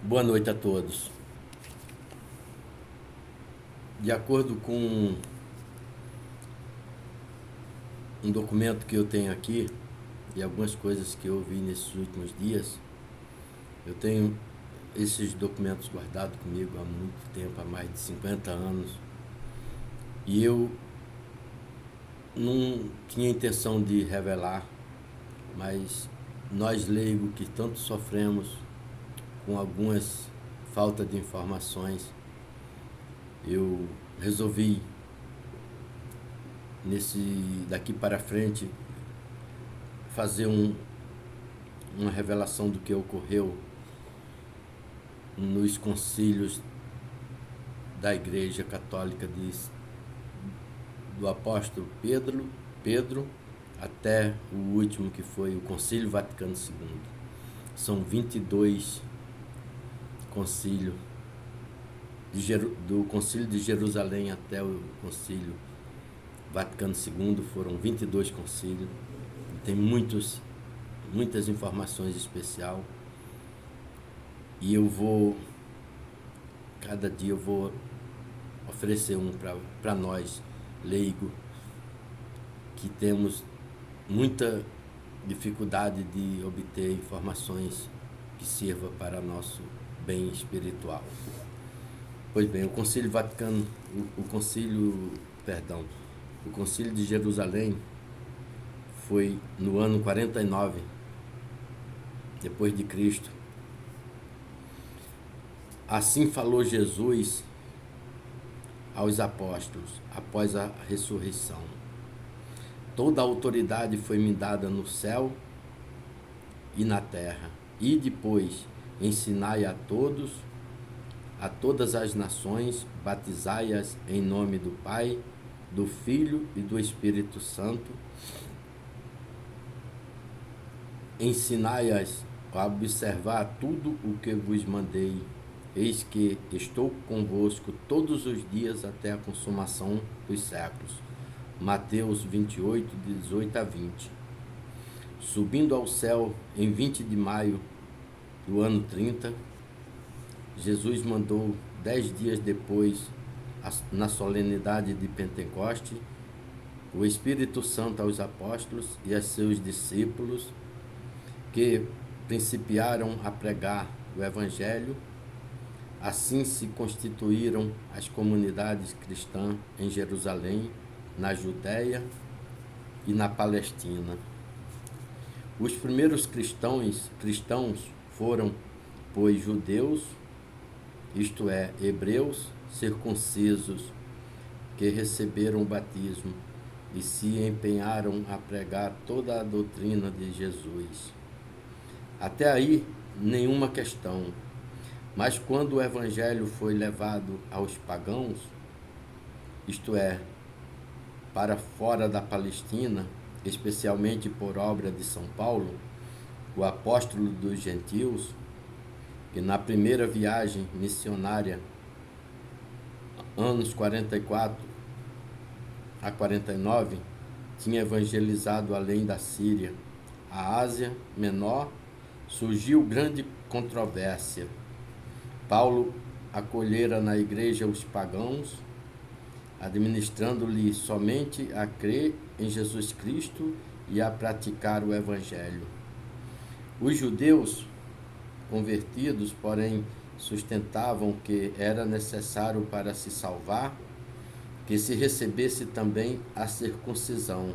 Boa noite a todos. De acordo com um documento que eu tenho aqui e algumas coisas que eu vi nesses últimos dias, eu tenho esses documentos guardados comigo há muito tempo, há mais de 50 anos, e eu não tinha intenção de revelar, mas nós leigos que tanto sofremos com algumas falta de informações, eu resolvi daqui para frente fazer uma revelação do que ocorreu nos concílios da Igreja Católica do apóstolo Pedro até o último, que foi o Concílio Vaticano II. São 22 concílios, do Concílio de Jerusalém até o Concílio Vaticano II, foram 22 concílios. Tem muitas informações especiais, e cada dia eu vou oferecer um para nós, leigo, que temos muita dificuldade de obter informações que sirva para nosso bem espiritual. Pois bem, o Concílio Vaticano, o Concílio de Jerusalém foi no ano 49 depois de Cristo. Assim falou Jesus aos apóstolos após a ressurreição: toda a autoridade foi me dada no céu e na terra. E depois ensinai a todas as nações, batizai-as em nome do Pai, do Filho e do Espírito Santo. Ensinai-as a observar tudo o que vos mandei. Eis que estou convosco todos os dias até a consumação dos séculos. Mateus 28, 18 a 20. Subindo ao céu em 20 de maio do ano 30, Jesus mandou 10 dias depois, na solenidade de Pentecoste, o Espírito Santo aos apóstolos e a seus discípulos, que principiaram a pregar o Evangelho. Assim se constituíram as comunidades cristãs em Jerusalém, na Judéia e na Palestina. Os primeiros cristãos foram, pois, judeus, isto é, hebreus circuncisos, que receberam o batismo e se empenharam a pregar toda a doutrina de Jesus. Até aí, nenhuma questão. Mas quando o Evangelho foi levado aos pagãos, isto é, para fora da Palestina, especialmente por obra de São Paulo, o apóstolo dos gentios, que na primeira viagem missionária, anos 44 a 49, tinha evangelizado além da Síria, a Ásia Menor, surgiu grande controvérsia. Paulo acolhera na igreja os pagãos, administrando-lhe somente a crer em Jesus Cristo e a praticar o Evangelho. Os judeus convertidos, porém, sustentavam que era necessário para se salvar que se recebesse também a circuncisão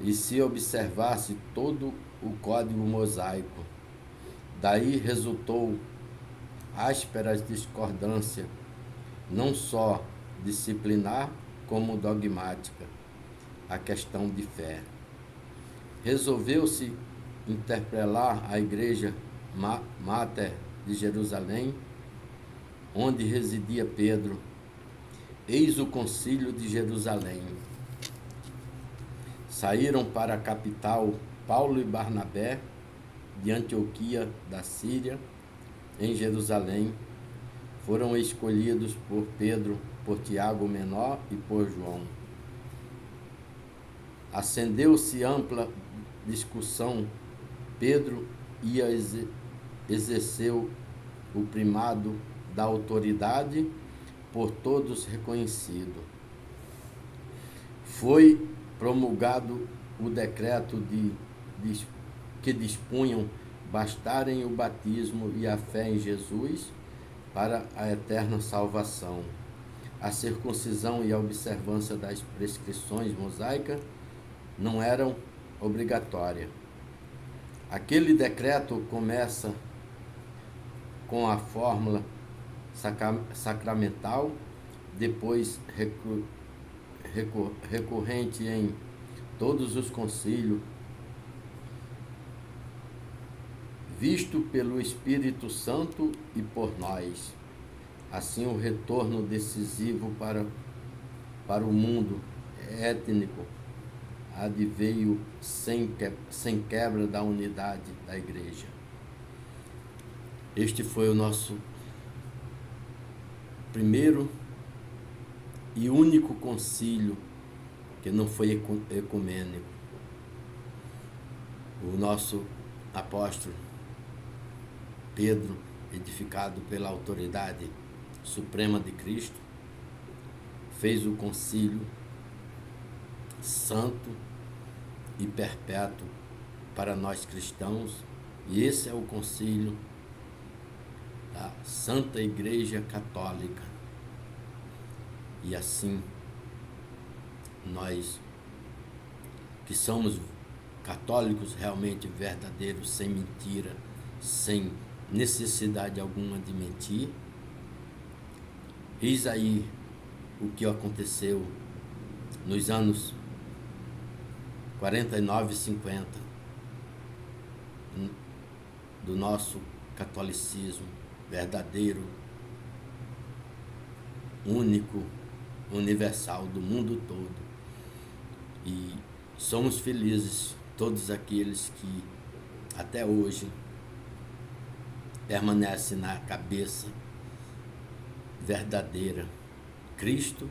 e se observasse todo o código mosaico. Daí resultou ásperas discordância, não só disciplinar como dogmática, a questão de fé. Resolveu-se interpelar a igreja máter de Jerusalém, onde residia Pedro. Eis o concílio de Jerusalém. Saíram para a capital Paulo e Barnabé, de Antioquia da Síria, em Jerusalém. Foram escolhidos por Pedro, por Tiago Menor e por João. Acendeu-se ampla discussão. Pedro ia exercer o primado da autoridade por todos reconhecido. Foi promulgado o decreto que dispunham bastarem o batismo e a fé em Jesus para a eterna salvação. A circuncisão e a observância das prescrições mosaicas não eram obrigatórias. Aquele decreto começa com a fórmula sacramental, depois recorrente em todos os concílios, visto pelo Espírito Santo e por nós. Assim, o retorno decisivo para o mundo étnico adveio sem quebra da unidade da Igreja. Este foi o nosso primeiro e único concílio que não foi ecumênico. O nosso apóstolo Pedro, edificado pela autoridade suprema de Cristo, fez o concílio santo e perpétuo para nós cristãos, e esse é o concílio da Santa Igreja Católica. E assim, nós que somos católicos realmente verdadeiros, sem mentira, sem necessidade alguma de mentir, eis aí o que aconteceu nos anos 49 e 50 do nosso catolicismo verdadeiro, único, universal do mundo todo. E somos felizes todos aqueles que até hoje permanecem na cabeça verdadeira, Cristo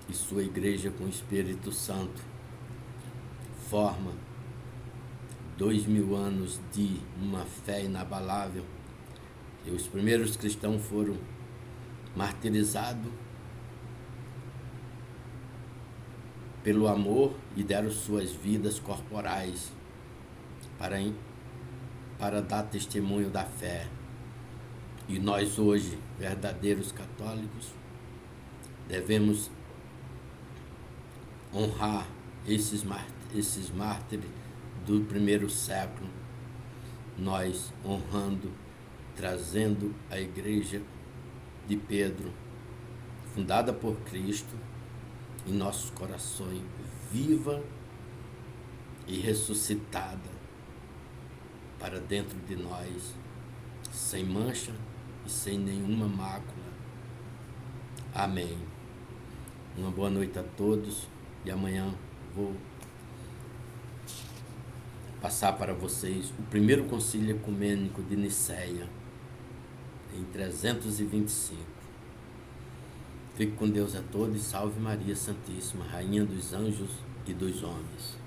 e sua igreja com o Espírito Santo forma 2000 anos de uma fé inabalável. E os primeiros cristãos foram martirizados pelo amor e deram suas vidas corporais para dar testemunho da fé. E nós hoje, verdadeiros católicos, devemos honrar esses mártires do primeiro século, nós honrando, trazendo a igreja de Pedro, fundada por Cristo, em nossos corações, viva e ressuscitada para dentro de nós, sem mancha e sem nenhuma mácula. Amém. Uma boa noite a todos, e amanhã vou passar para vocês o primeiro concílio ecumênico de Nicéia, em 325. Fique com Deus a todos e salve Maria Santíssima, Rainha dos Anjos e dos Homens.